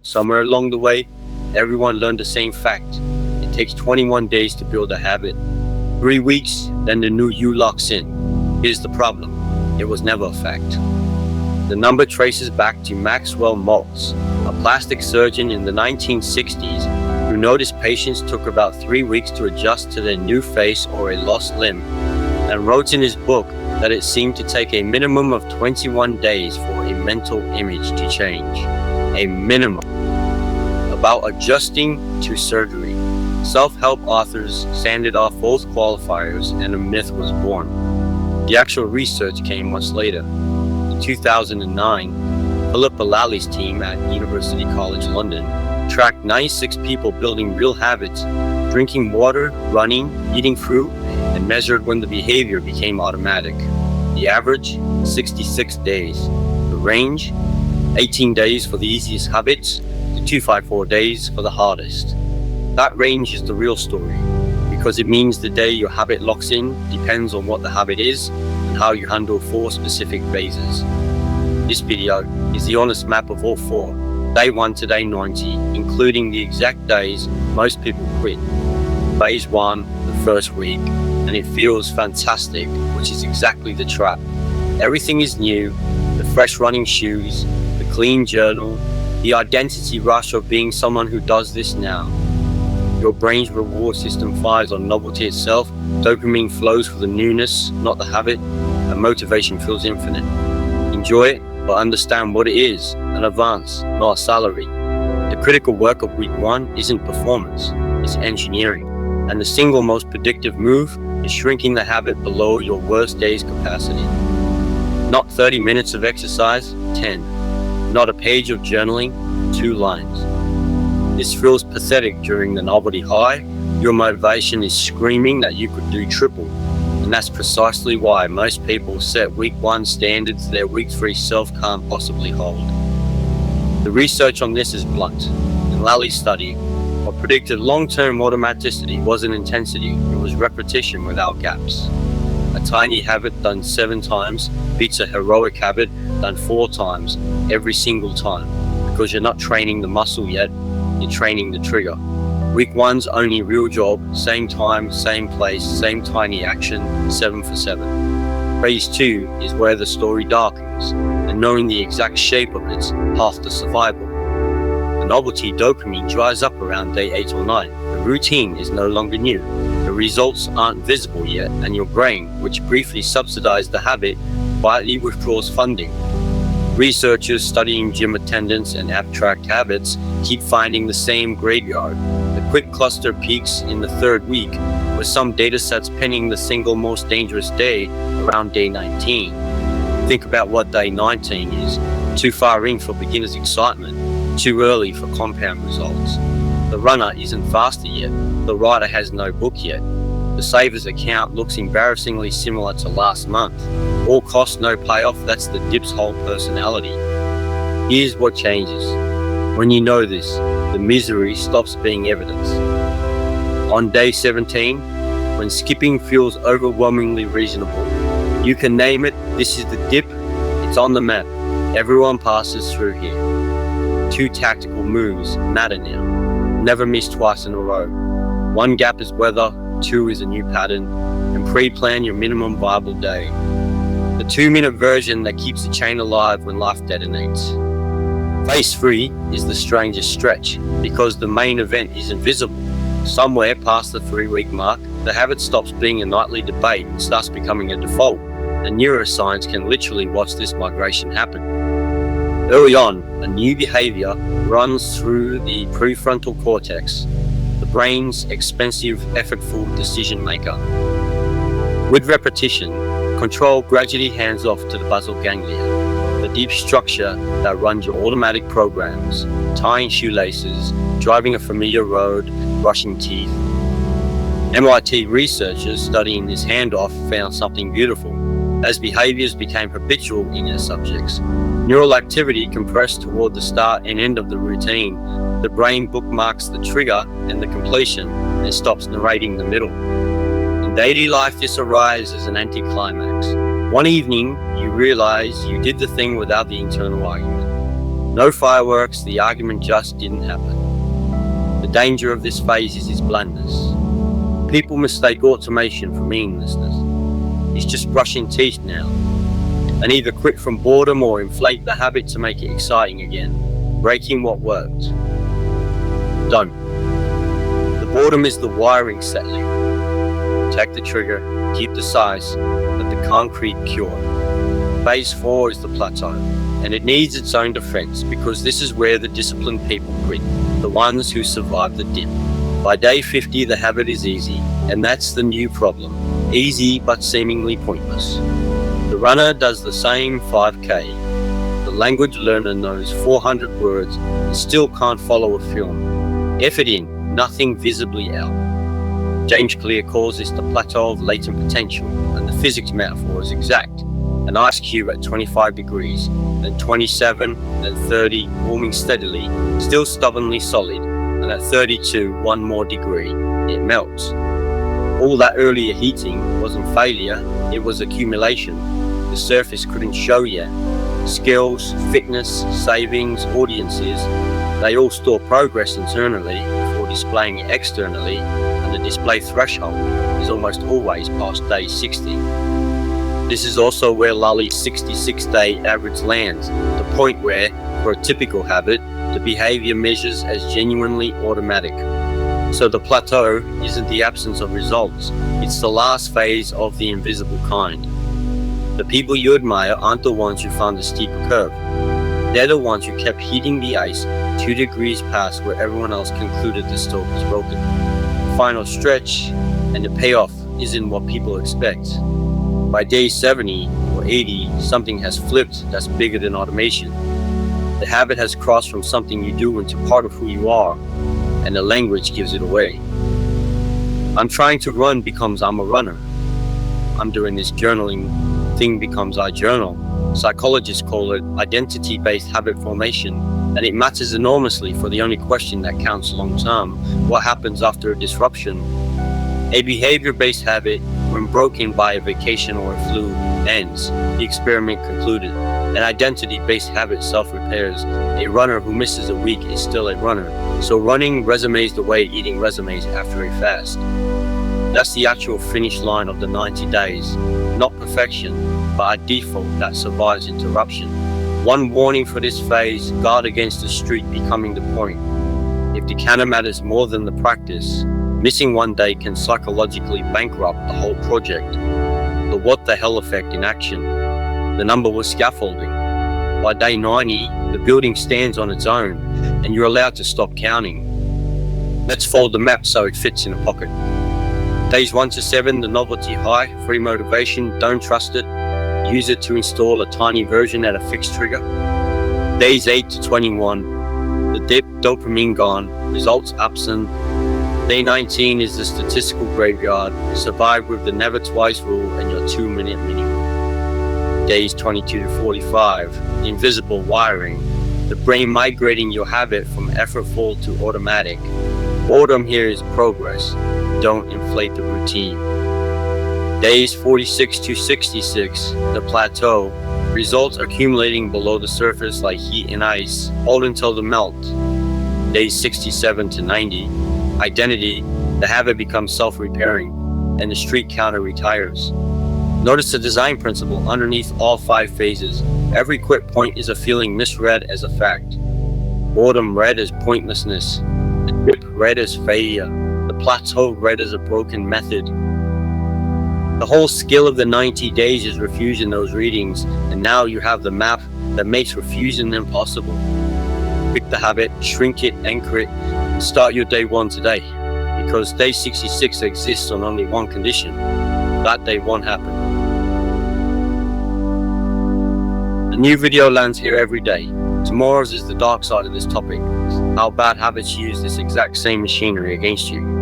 Somewhere along the way, everyone learned the same fact. It takes 21 days to build a habit. 3 weeks, then the new you locks in. Here's the problem. It was never a fact. The number traces back to Maxwell Maltz, a plastic surgeon in the 1960s who noticed patients took about 3 weeks to adjust to their new face or a lost limb, and wrote in his book that it seemed to take a minimum of 21 days for a mental image to change. A minimum. About adjusting to surgery. Self-help authors sanded off both qualifiers and a myth was born. The actual research came much later. In 2009, Philip Balali's team at University College London tracked 96 people building real habits, drinking water, running, eating fruit, and measured when the behavior became automatic. The average, 66 days. The range, 18 days for the easiest habits to 254 days for the hardest. That range is the real story, because it means the day your habit locks in depends on what the habit is and how you handle 4 specific phases. This video is the honest map of all 4, day 1 to day 90, including the exact days most people quit. Phase 1, the first week, and it feels fantastic, which is exactly the trap. Everything is new, the fresh running shoes, the clean journal, the identity rush of being someone who does this now. Your brain's reward system fires on novelty itself, dopamine flows for the newness, not the habit, and motivation feels infinite. Enjoy it, but understand what it is, an advance, not a salary. The critical work of week 1 isn't performance, it's engineering. And the single most predictive move is shrinking the habit below your worst day's capacity. Not 30 minutes of exercise, 10. Not a page of journaling, 2 lines. This feels pathetic during the novelty high. Your motivation is screaming that you could do triple. And that's precisely why most people set week 1 standards their week 3 self can't possibly hold. The research on this is blunt. In Lali's study, what predicted long-term automaticity wasn't intensity, it was repetition without gaps. A tiny habit done 7 times beats a heroic habit done 4 times every single time, because you're not training the muscle yet, you're training the trigger. Week 1's only real job, same time, same place, same tiny action, 7 for 7. Phase 2 is where the story darkens, and knowing the exact shape of it's half the survival. The novelty dopamine dries up around day 8 or 9. The routine is no longer new. The results aren't visible yet, and your brain, which briefly subsidized the habit, quietly withdraws funding. Researchers studying gym attendance and abstract habits keep finding the same graveyard. The quick cluster peaks in the 3rd week, with some datasets pinning the single most dangerous day around day 19. Think about what day 19 is. Too far in for beginner's excitement, too early for compound results. The runner isn't faster yet. The writer has no book yet. The saver's account looks embarrassingly similar to last month. All cost, no payoff, that's the dip's whole personality. Here's what changes. When you know this, the misery stops being evidence. On day 17, when skipping feels overwhelmingly reasonable, you can name it, this is the dip, it's on the map. Everyone passes through here. 2 tactical moves matter now. Never miss twice in a row. 1 gap is weather, 2 is a new pattern, and pre-plan your minimum viable day. The 2-minute version that keeps the chain alive when life detonates. Phase 3 is the strangest stretch, because the main event isn't visible. Somewhere past the 3-week mark, the habit stops being a nightly debate and starts becoming a default, and neuroscience can literally watch this migration happen. Early on, a new behavior runs through the prefrontal cortex, the brain's expensive, effortful decision maker. With repetition, control gradually hands off to the basal ganglia, the deep structure that runs your automatic programs, tying shoelaces, driving a familiar road, brushing teeth. MIT researchers studying this handoff found something beautiful. As behaviors became habitual in their subjects, neural activity compressed toward the start and end of the routine. The brain bookmarks the trigger and the completion and stops narrating the middle. In daily life, this arrives as an anticlimax. One evening, you realize you did the thing without the internal argument. No fireworks, the argument just didn't happen. The danger of this phase is its blandness. People mistake automation for meaninglessness. It's just brushing teeth now, and either quit from boredom or inflate the habit to make it exciting again, breaking what worked. Don't. The boredom is the wiring settling. Protect the trigger, keep the size, let the concrete cure. Phase 4 is the plateau, and it needs its own defense because this is where the disciplined people quit, the ones who survive the dip. By day 50, the habit is easy, and that's the new problem. Easy but seemingly pointless. The runner does the same 5K. The language learner knows 400 words and still can't follow a film. Effort in, nothing visibly out. James Clear calls this the plateau of latent potential, and the physics metaphor is exact. An ice cube at 25 degrees, then 27, then 30, warming steadily, still stubbornly solid, and at 32, one more degree, it melts. All that earlier heating wasn't failure, it was accumulation. The surface couldn't show yet. Skills, fitness, savings, audiences, they all store progress internally before displaying it externally, and the display threshold is almost always past day 60. This is also where Lully's 66-day average lands, the point where, for a typical habit, the behavior measures as genuinely automatic. So the plateau isn't the absence of results, it's the last phase of the invisible kind. The people you admire aren't the ones who found the steeper curve. They're the ones who kept hitting the ice 2 degrees past where everyone else concluded the stroke was broken. The final stretch and the payoff isn't what people expect. By day 70 or 80, something has flipped that's bigger than automation. The habit has crossed from something you do into part of who you are, and the language gives it away. I'm trying to run becomes I'm a runner. I'm doing this journaling thing becomes I journal. Psychologists call it identity-based habit formation, and it matters enormously for the only question that counts long term: what happens after a disruption? A behavior-based habit, when broken by a vacation or a flu, ends. The experiment concluded. An identity-based habit self-repairs. A runner who misses a week is still a runner. So running resumes the way eating resumes after a fast. That's the actual finish line of the 90 days. Not perfection, but a default that survives interruption. One warning for this phase: guard against the streak becoming the point. If the counter matters more than the practice, missing one day can psychologically bankrupt the whole project. The what the hell effect in action. The number was scaffolding. By day 90, the building stands on its own, and you're allowed to stop counting. Let's fold the map so it fits in a pocket. Days 1 to 7, the novelty high, free motivation, don't trust it. Use it to install a tiny version at a fixed trigger. Days 8 to 21, the dip, dopamine gone, results absent. Day 19 is the statistical graveyard. Survive with the never twice rule and your 2-minute minimum. Days 22 to 45, the invisible wiring. The brain migrating your habit from effortful to automatic. Boredom here is progress. Don't inflate the routine. Days 46 to 66, the plateau. Results accumulating below the surface like heat and ice, all until the melt. Days 67 to 90, identity, the habit becomes self-repairing, and the streak counter retires. Notice the design principle underneath all 5 phases. Every quit point is a feeling misread as a fact. Boredom read as pointlessness. The dip read as failure. The plateau read as a broken method. The whole skill of the 90 days is refusing those readings, and now you have the map that makes refusing them possible. Pick the habit, shrink it, anchor it, and start your day 1 today. Because day 66 exists on only one condition: that day won't happen. A new video lands here every day. Tomorrow's is the dark side of this topic: how bad habits use this exact same machinery against you.